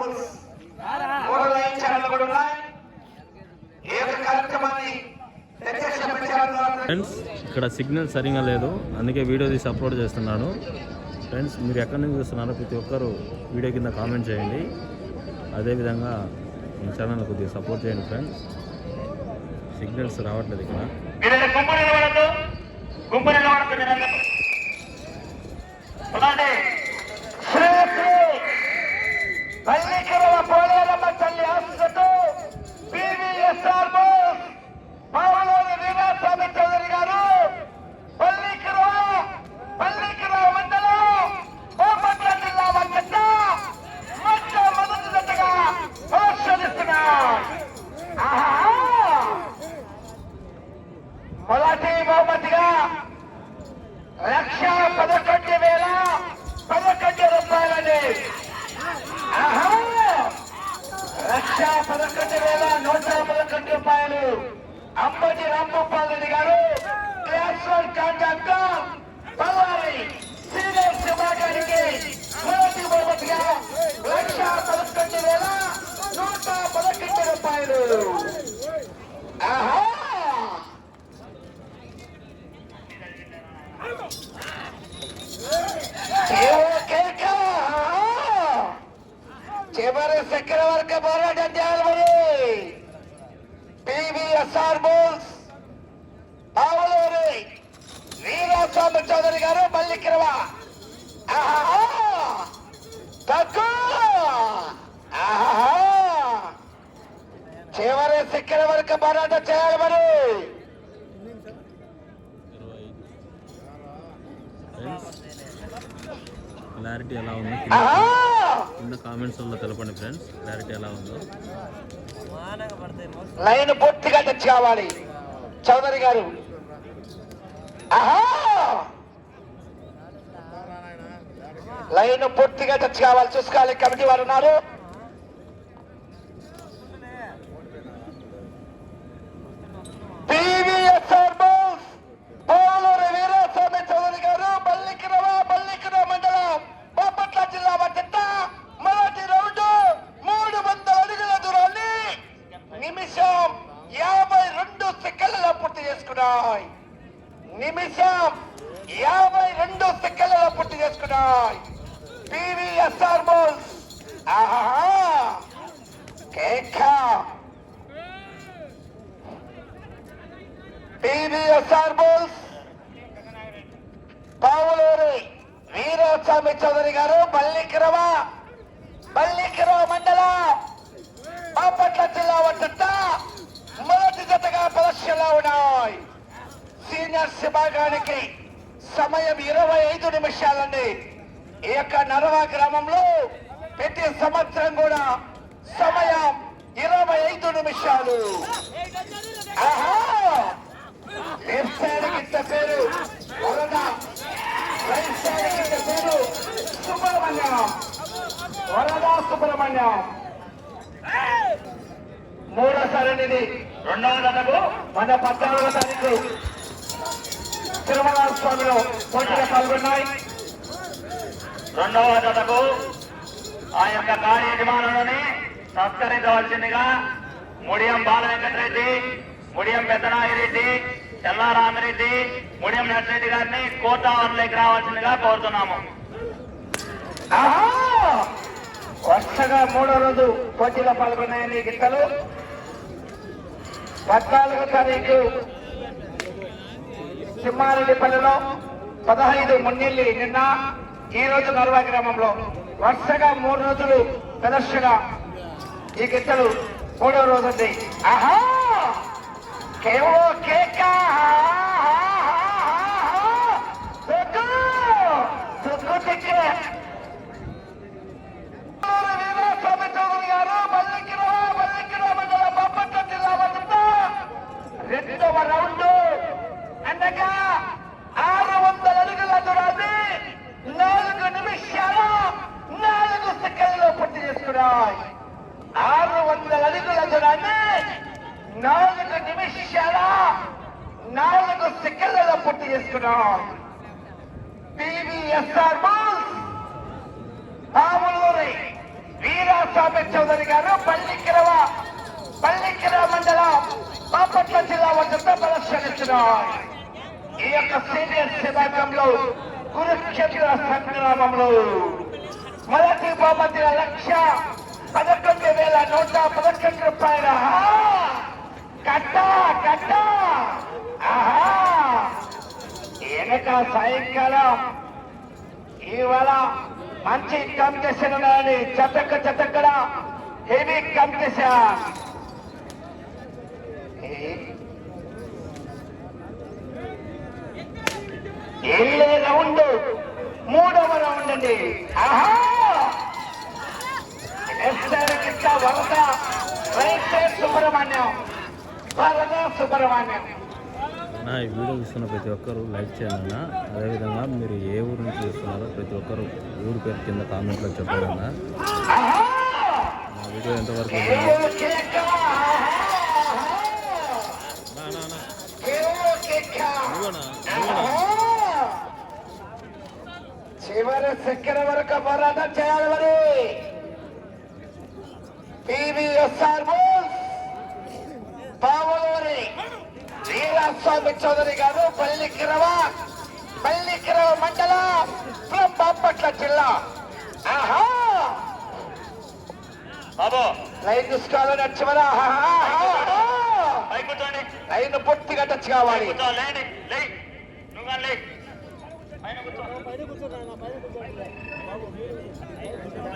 Bulls 3 line channel కూడా ఉన్నాయి. ఈ యొక్క కార్యక్రమాన్ని ఫ్రెండ్స్ ఇక్కడ సిగ్నల్ సరిగా లేదు, అందుకే వీడియో తీసి అప్లోడ్ చేస్తున్నాను. ఫ్రెండ్స్ మీరు ఎక్కడి నుంచి చూస్తున్నారో ప్రతి ఒక్కరు వీడియో కింద కామెంట్ చేయండి. అదేవిధంగా మీ ఛానల్ కొద్దిగా సపోర్ట్ చేయండి ఫ్రెండ్స్. సిగ్నల్స్ రావట్లేదు ఇక్కడ. మొదటి బహుమతిగా 1,11,011 రూపాయలని 1,11,111 రూపాయలు అంబటి రాంభూపాల్ రెడ్డి గారు క్లాస్ 1 కాంట్రాక్టర్ బళ్ళారి సీనియర్ విభాగానికి మొదటి బహుమతిగా 1,11,111 రూపాయలు. చివరి చక్రవర్గ పోరాటం చేయాలి. పివిఎస్ఆర్ బుల్స్ పావులూరి వీరాస్వామి చౌదరి గారు మల్లికిరవ చివరి చక్రవర్గ పోరాటం చేయాలి. మరి క్లారిటీ ఎలా ఉందో కింద కామెంట్స్ లో తెలపండి ఫ్రెండ్స్. క్లారిటీ ఎలా ఉందో. లైన్ పూర్తిగా టచ్ కావాలి చౌదరి గారు. లైన్ పూర్తిగా టచ్ కావాలి, చూసుకోవాలి. కమిటీ వారు ఉన్నారు. పివిఎస్ఆర్ బుల్స్ పోలూరి వీరాస్వామి చౌదరి గారు మల్లికిరవ మండలం బాపట్ల జిల్లా వద్ద మొదటి రౌండ్ 300 అడుగుల దూరాన్ని నిమిషం 52 సెకండ్లలో పూర్తి చేసుకున్నాయి. నిమిషం 52 సెకండ్లలో పూర్తి చేసుకున్నాయి. PVSR bulls PVSR bulls Pavuluri Veeraswamy Chowdary గారు మల్లికిరవ మండలం బాపట్ల జిల్లా వద్ద మొదటి జతగా ప్రదర్శనలో ఉన్నాయి. సీనియర్స్ విభాగానికి సమయం 25 నిమిషాలండి. ఈ యొక్క నరవా గ్రామంలో ప్రతి సంవత్సరం కూడా సమయం 25 నిమిషాలు. లెఫ్ట్ సైడ్ గిట్ట పేరు వరద, రైట్ సైడ్ గిట్ట పేరు సుబ్రహ్మణ్యం. మూడోసారి రెండవ జతకు మన 14వ తారీఖు తిరుమల స్వామిలో పోటీగా పాల్గొన్నాయి. రెండవ జతకు ఆ యొక్క కార్య యజమానులని సత్కరించవలసిందిగా ముడియం బాలవెంకటరెడ్డి, ముడియం పెద్దనాగిరెడ్డి, చెల్లారామిరెడ్డి, ముడియం నర్సిరెడ్డి గారిని కోటావరంలోకి రావాల్సిందిగా కోరుతున్నాము. వరుసగా 3వ రోజు పోటీలో పాల్గొన్నాయని గిట్టలు 14వ తారీఖు సింహారెడ్డిపల్లిలో, 15 మున్నిల్లి నిన్న, ఈ రోజు నర్వా గ్రామంలో వరుసగా 3 రోజులు ప్రదర్శన. ఈ గిట్టలు 3వ రోజు ఉంది. వీరాస్వామి చౌదరి గారు మల్లికిరవ మండలం బాపట్ల జిల్లా వద్ద రెండవ రౌండ్ అనగా 600 అడుగుల దూరాన్ని 4 నిమిషాల 4 సెకండ్లలో పూర్తి చేసుకున్నాయి. 600 అడుగుల దూరాన్ని 4 నిమిషాల 4 సెకండ్లలో పూర్తి చేసుకున్నాయి. పివిఎస్ఆర్ బుల్స్ పావులూరి వీరాస్వామి వీరాస్వామి చౌదరి గారు పల్లికిరవ మండలం బాపట్ల జిల్లా వద్ద ప్రదర్శనిస్తున్నారు. ఈ యొక్క సీనియర్ విభాగంలో కురుక్షేత్ర సంగ్రామంలో మొదటి బహుమతి 1,11,111 రూపాయల కట్ట వెనక సాయంకాలం ఇవాళ మంచి కాంపిటీషన్ ఉన్నాయని చెత్తక్కడ హెవీ కాంపిటీషన్. వెళ్ళే రౌండ్ 3వ రౌండ్ అండి. కింద వరద సుబ్రహ్మణ్యం నా ఈ వీడియో చూస్తున్న ప్రతి ఒక్కరు లైక్ చేయండి అన్న. అదేవిధంగా మీరు ఏ ఊరు నుంచి చూస్తున్నారో ప్రతి ఒక్కరు ఊరి పేరు కింద కామెంట్లో చెప్పండి అన్న. నా వీడియో ఎంతవరకు చివరి సెకండ్ వరకు పోరాటం చేయాలి. మరి పివిఎస్ఆర్ పావులూరి వీరాస్వామి చౌదరి గారు పల్లికిరవ మండలం బాపట్ల జిల్లా. లైన్ చూసుకోవాలని చివర లైన్ పూర్తిగా టచ్ కావాలి.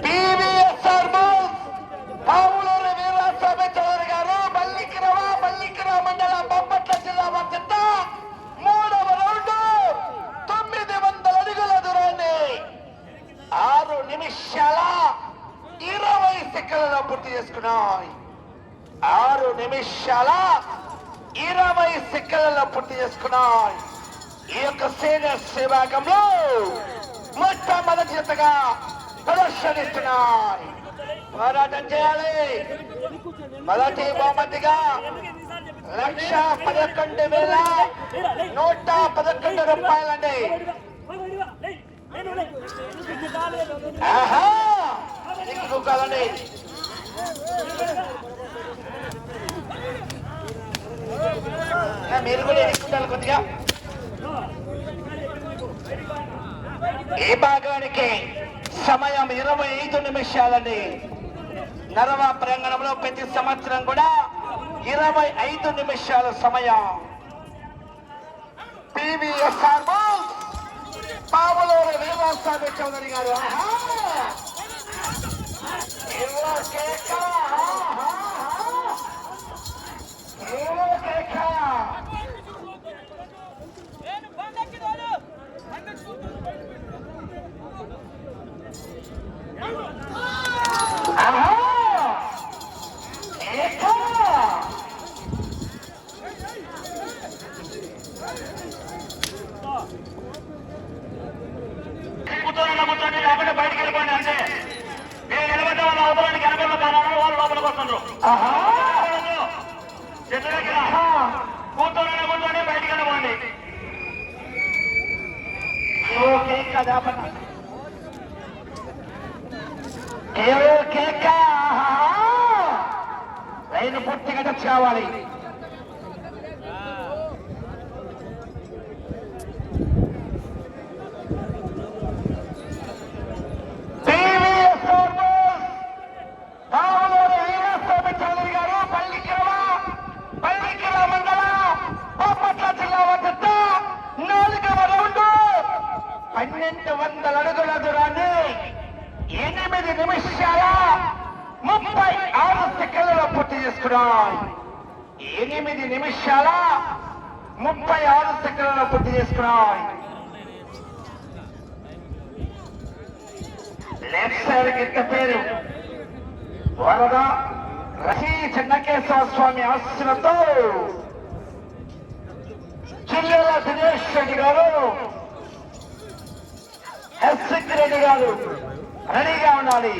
పివిఎస్ఆర్ పావులూరి వీరాస్వామి చౌదరి గారు పల్లికిరవ మండలం బాపట్ల జిల్లా వద్ద 3వ రౌండ్ 900 అడుగుల దూరాన్ని 6 నిమిషాల 20 సెకండ్లలో పూర్తి చేసుకున్నాయి. 6 నిమిషాల 20 సెకండ్లలో పూర్తి చేసుకున్నాయి. ఈ యొక్క సీనియర్ విభాగంలో మొట్టమొదటి జతగా ప్రదర్శనిస్తున్నాయి. పోరాటం చేయాలి. మొదటి బహుమతిగా 1,11,111 రూపాయలండి. కాలండి మీరు కూడా ఎన్నుకుంటారు కొద్దిగా. ఈ భాగానికి సమయం 25 నిమిషాలండి. నరవ ప్రాంగణంలో ప్రతి సంవత్సరం కూడా 25 నిమిషాల సమయం. పివిఎస్ఆర్ పావులూరి వీరాస్వామి చౌదరి గారు కూర్చొని లేకుండా బయటకు వెళ్ళిపోండి. అంటే మీరు నిలబడ్డ వాళ్ళ అవతలానికి వెనకల్లో కారణాలు వాళ్ళు లోపలికి వస్తున్నారు. చెట్టు దగ్గర కూర్చొని బయటకు వెళ్ళిపోండి. లైన్ పూర్తిగా టచ్ కావాలి. పల్లికిరవ మండలం బాపట్ల జిల్లా వద్ద 4వ రౌండ్ 1,200 అడుగుల దూరాన్ని 8 నిమిషాల 36 సెకండ్లలో పూర్తి చేసుకున్నాయి. 8 నిమిషాల 36 సెకండ్లలో పూర్తి చేసుకున్నాయి. లెఫ్ట్ సైడ్ గిట్ట పేరు వరద రహీ చెన్నకేశ్వర స్వామి ఆశీస్సులతో జిల్లాల దినేష్ రెడ్డి గారు, ఎస్ రెడ్డి గారు రెడీగా ఉండాలి.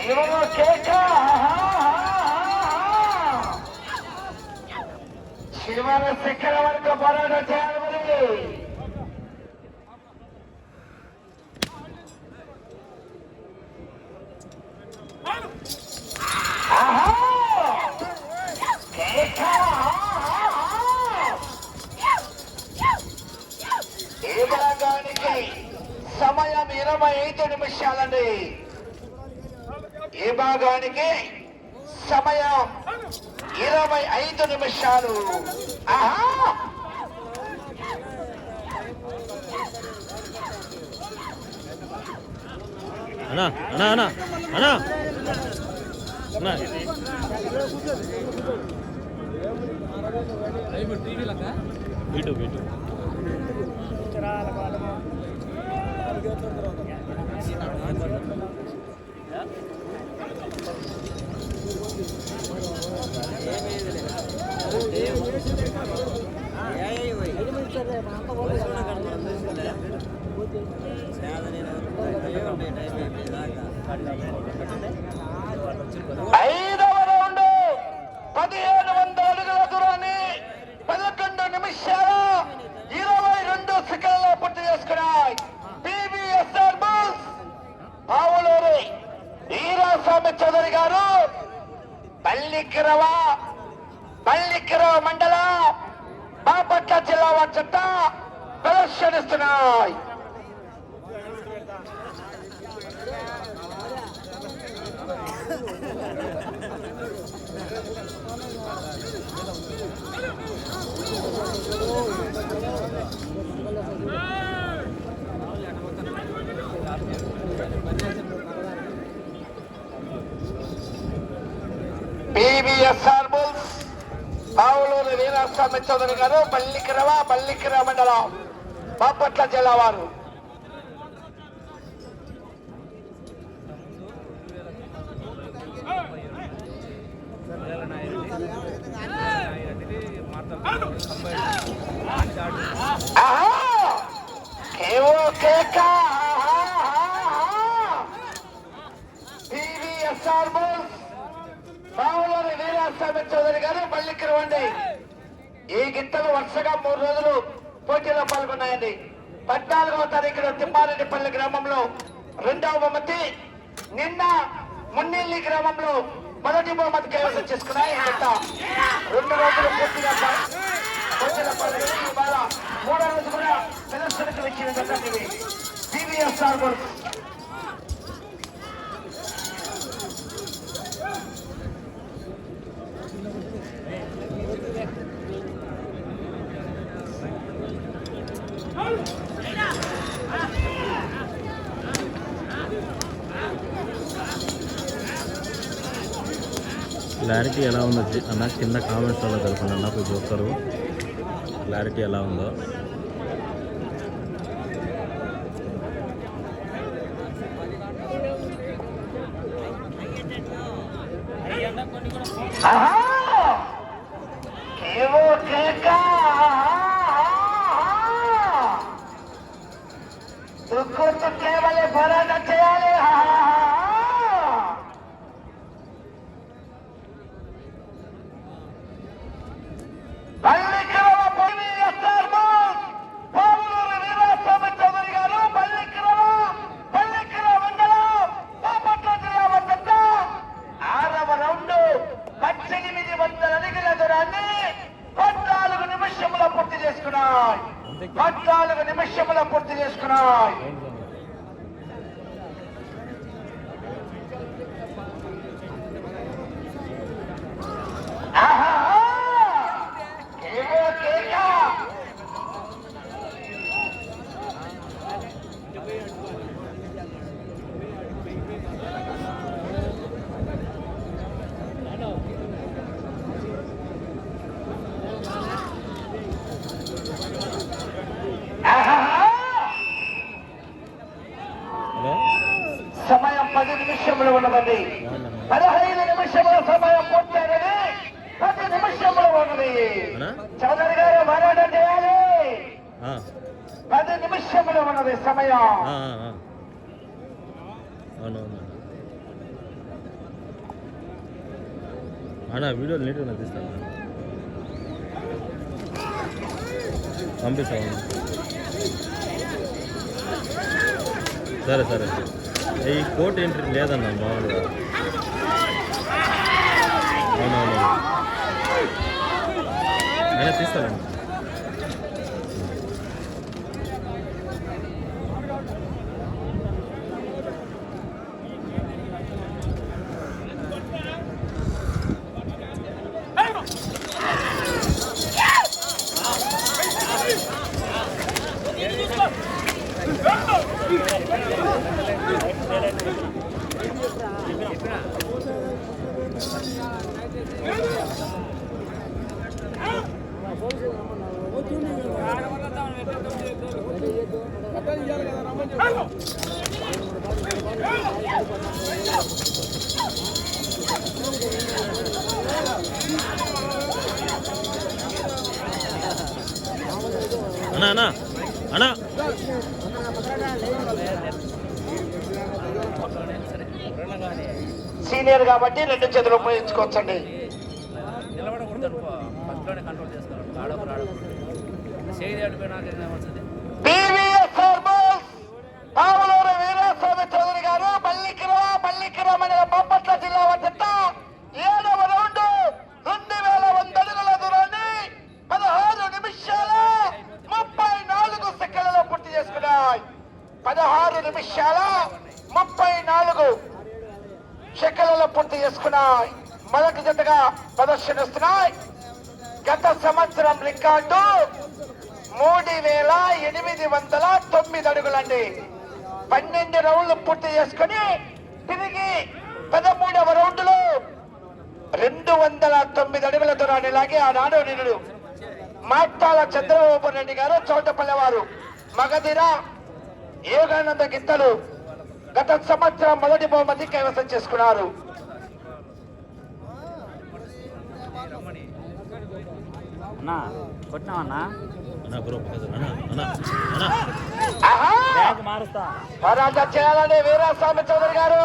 కేవలం కేక చివరి శిఖర వరకు పోరాటం చేయాలి మరి. ఈ భాగానికి సమయం 25 నిమిషాలండి. ఈ భాగానికి సమయం 25 నిమిషాలు. అన్నా అన్నా అన్నా అన్నా అన్నా వీటు వీటు ఐదవ రౌండ్ 1700 అడుగుల దూరాన్ని 11 నిమిషాల 22 సెకండ్లలో పూర్తి చేసుకున్నాయి. పివిఎస్ఆర్ బుల్స్ ఆవులూరి వీరాస్వామి చౌదరి గారు పల్లికిరవ మండలం బాపట్ల జిల్లా వారి చెత్త ప్రదర్శనిస్తున్నాయి. పివిఎస్ఆర్ బుల్స్ ఆవులూరి వీరాస్వామి చౌదరి గారు పల్లికిరవ మండలం బాపట్ల జిల్లా వారు. పివిఎస్ఆర్ బుల్స్ ఆవులూరి వీరాస్వామి చౌదరి గారు పల్లికిరవండి. ఈ గింతలు వరుసగా 3 రోజులు పోటీలో పాల్గొన్నాయండి. 14వ తారీఖున తిమ్మారెడ్డిపల్లి గ్రామంలో 2వ బహుమతి, నిన్న మున్నిల్లి గ్రామంలో మొదటి బహుమతి కైవసం చేసుకున్నాయి. గత 2 రోజులు పోటీలో పాల్గొని ఇవాళ 3వ రోజు కూడా ప్రదర్శనకు వచ్చిన జతనివి పివిఎస్ఆర్ బుల్స్. క్లారిటీ ఎలా ఉందో అన్న కింద కామెంట్స్లో తెలుపండి అన్న. ప్రతి ఒక్కరు క్లారిటీ ఎలా ఉందో. కేవలం పోరాటం చేయాలి. పూర్తి చేసుకున్నాయి. సమయం 10 నిమిషములు ఉన్నదండి. 15 నిమిషముల సమయం పూర్తయినది. 10 నిమిషములు ఉన్నది. చౌదరి గారు పోరాటం చేయాలి. 10 నిమిషములు ఉన్నది సమయం. అవునవును అన్నా వీడియోలు నీట్గా తీస్తాను పంపిస్తాను సరే సరే ఈ కోర్టు ఎంట్రీ లేదన్నా మామూలుగా అవునవును అయినా తీస్తానండి అన్నా అన్నా అన్నా సీనియర్ కాబట్టి 2 చేతులు ఉపయోగించుకోవచ్చండి. పావులూరు వీరాస్వామి చౌదరి గారు పల్లికిర మండలం బాపట్ల జిల్లా వద్ద 7వ రౌండ్ 2100 అడుగుల దూరాన్ని 16 నిమిషాల 34 సెకండ్లలో పూర్తి చేసుకున్నాయి. 16 నిమిషాల 34 సెకండ్లలో పూర్తి చేసుకున్నాయి. మొదటి జతగా ప్రదర్శనిస్తున్నాయి. గత సంవత్సరం రికార్డు 3809 అడుగులండి. 12 రౌండ్లు పూర్తి చేసుకుని తిరిగి 13వ రౌండ్లో 209 అడుగుల దూరాన్ని లాగి ఆనాడు నిన్నుడు మాట్టాల చంద్రబాబు రెడ్డి గారు చౌటపల్లె వారు మగధిర యోగానంద గిత్తలు గత సంవత్సరం మొదటి బహుమతి కైవసం చేసుకున్నారు. పోరాటం చేయాలని వీరాస్వామి చౌదరి గారు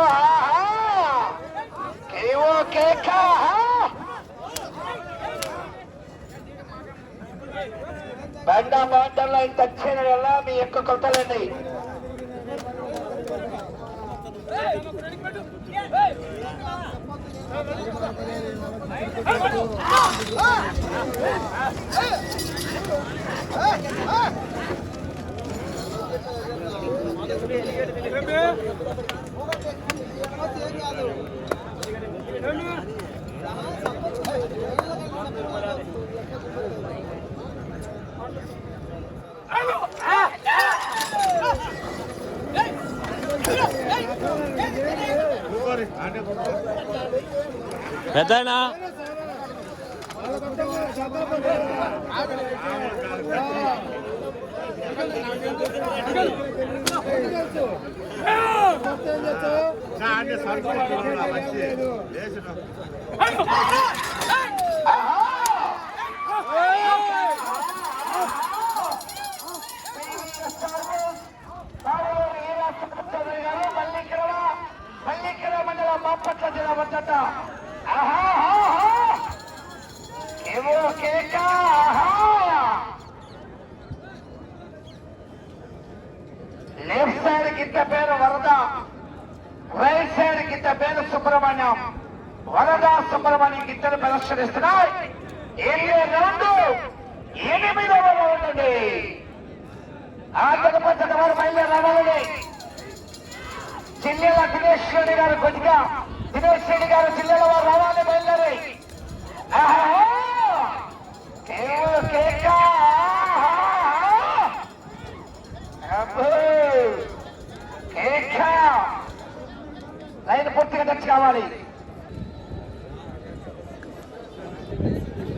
బండా బాటంలో ఇంత చేయడం వల్ల మీ యొక్క కొలతలండి. పెద్దనా పల్లికిర మండలం బాపట్ల జిల్లా వద్ద లెఫ్ట్ సైడ్ గిత్త పేరు వరద, రైట్ సైడ్ గిత్త పేరు సుబ్రహ్మణ్యం. వరద సుబ్రహ్మణ్యం గిత్తలు ప్రదర్శనిస్తున్నాయి. 8వ రౌండ్ అండి. ఆ గణపతి వారు బయలుదేరి రావాలని జిల్లాల దినేష్ రెడ్డి గారు కొద్దిగా దినేష్ రెడ్డి గారు జిల్లాల వారు రావాలి బయలుదేరి. లైన్ పూర్తిగా టచ్ కావాలి.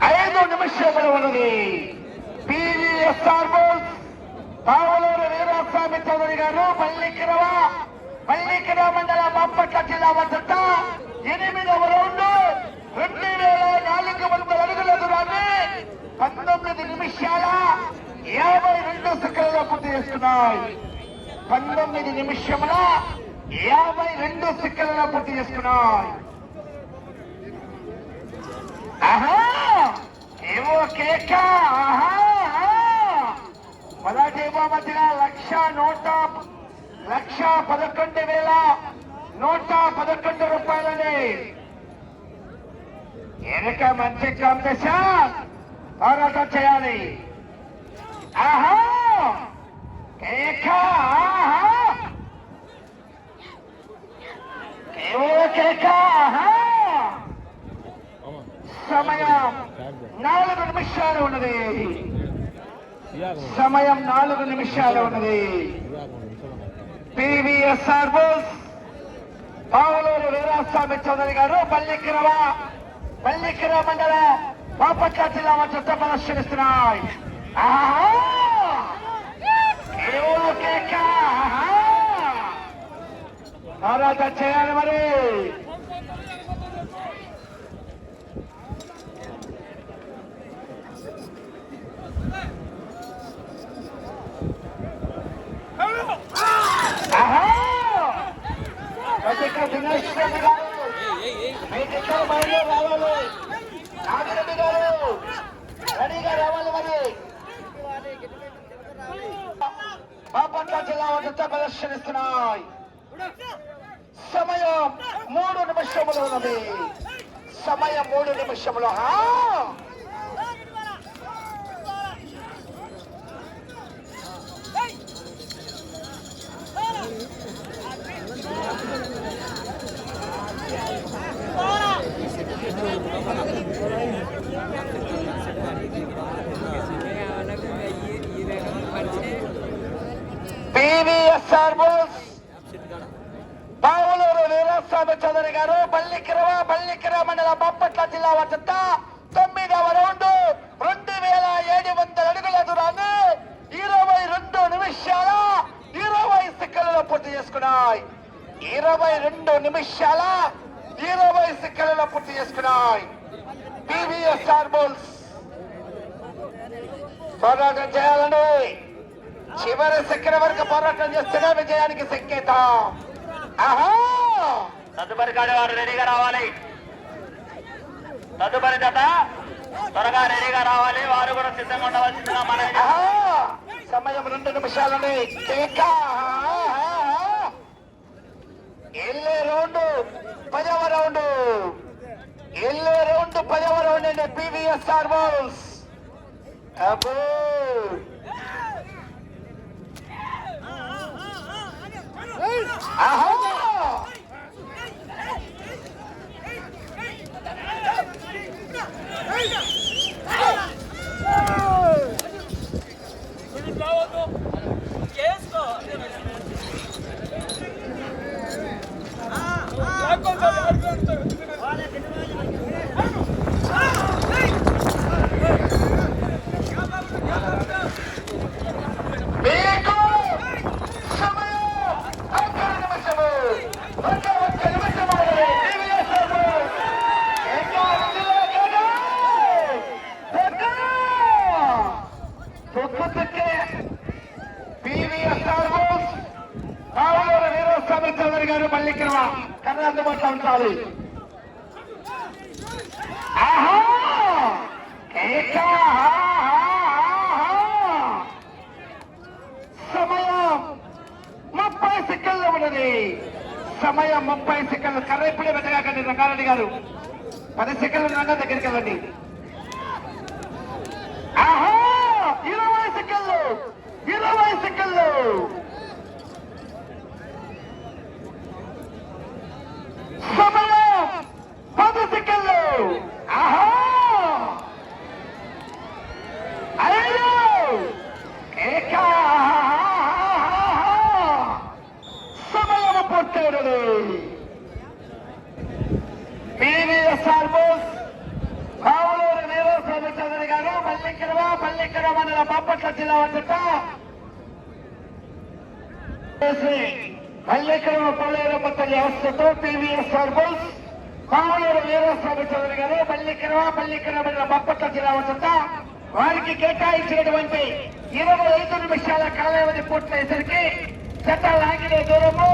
5 నిమిషములు ఉన్నది. పివిఎస్ఆర్ బోల్స్ పావులూరు వీరాస్వామి చౌదరి గారు పల్లికిర మండలం బాపట్ల జిల్లా వద్ద 8వ రౌండ్ 2400 అడుగుల దూరాన్ని 19 నిమిషాల 52 సెకండ్లలో పూర్తి చేస్తున్నాయి. 19 నిమిషముల 52 సెకండ్లలో పూర్తి చేసుకున్నాయి. ఆహా ఏవో కేక. మొదటి బహుమతిగా 1,11,111 రూపాయలని. వెనక మంచి కాంపిటీషన్, పోరాటం చేయాలి. ఆహా కేక. ఏవో కేక. సమయం 4 నిమిషాలు ఉన్నది. సమయం 4 నిమిషాలు ఉన్నది. పివిఎస్ఆర్ బోస్ పావులూరు వీరాస్వామి చౌదరి గారు పల్లికిర మండల బాపట్ల జిల్లా వద్ద ప్రదర్శనిస్తున్నాయి. పోరాటం చేయాలి మరి. దినేష్ రెడ్డి గారు మీకిద్దరు బయలు రావాలి. నాగిరెడ్డి గారు రెడీగా రావాలి మరి. బాపట్ల జిల్లా వద్ద ప్రదర్శనిస్తున్నాయి. సమయం 3 నిమిషములు ఉన్నది. సమయం 3 నిమిషములు. పివిఎస్ఆర్ బోస్ పావులూరు వీరాస్వామి చౌదరి గారు పల్లికిర మండల బాపట్ల జిల్లా వద్ద 9వ రౌండ్ 2700 అడుగుల దూరాన్ని 22 నిమిషాల 20 సెకండ్లలో పూర్తి చేసుకున్నాయి. 22 నిమిషాల 20 సెకండ్లలో పూర్తి చేసుకున్నాయి. పివిఎస్ఆర్ బోల్స్ పోరాటం చేయాలండి. చివరి సెకండ్ వరకు పోరాటం చేస్తేనే విజయానికి సంకేతం. ఆహా తదుపరి కాడి వారు రెడీగా రావాలి. తదుపరి జత త్వరగా రెడీగా రావాలి. వారు కూడా సిద్ధంగా ఉండవలసిందిగా మనం. సమయం 2 నిమిషాలండి. ఎల్లే రౌండ్ 10వ రౌండ్. ఎల్లే రౌండ్ 10వ రౌండ్ అండి. పివిఎస్ఆర్ బోల్స్ అబ్బో ఆహా చౌదరి గారు మళ్ళీ కర్ర అందుబాటులో ఉండాలి. సమయం 30 సెకండ్లు ఉన్నది. సమయం 30 సెకండ్లు. కర్ర ఇప్పుడే పెట్టగాకండి రంగారెడ్డి గారు. 10 సెకండ్లు రంగా దగ్గరికి వెళ్ళండి. 20 సెకండ్లు. 20 సెకండ్లు. సమయం 10 సెకండ్లు. సమయం పూర్తయినది. పివిఎస్ఆర్ బోస్ పావులూరు వీరాస్వామి చౌదరి గారు పల్లికిర మండల బాపట్ల జిల్లా వద్ద పల్లికిర పల్లెరపల్లి అవస్థతో పివిఎస్ఆర్ బోస్ పావులూరు వీరాస్వామి చౌదరి గారు పల్లికిర మండల బాపట్ల జిల్లా వద్ద వారికి కేటాయించినటువంటి 25 నిమిషాల కాలావధి పూర్తయ్యేసరికి జత లాగిన దూరము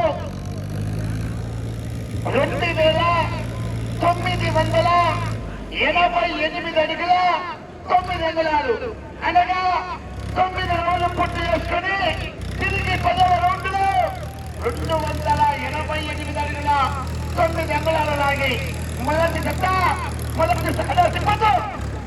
2988 అడుగుల 9 అంగుళాలు అనగా 9 రోజులు పూర్తి చేసుకుని తిరిగి 10వ రౌండ్లో 288 అడుగుల 9 అంగుళాలు లాగి మొదటి జత సిబ్బంది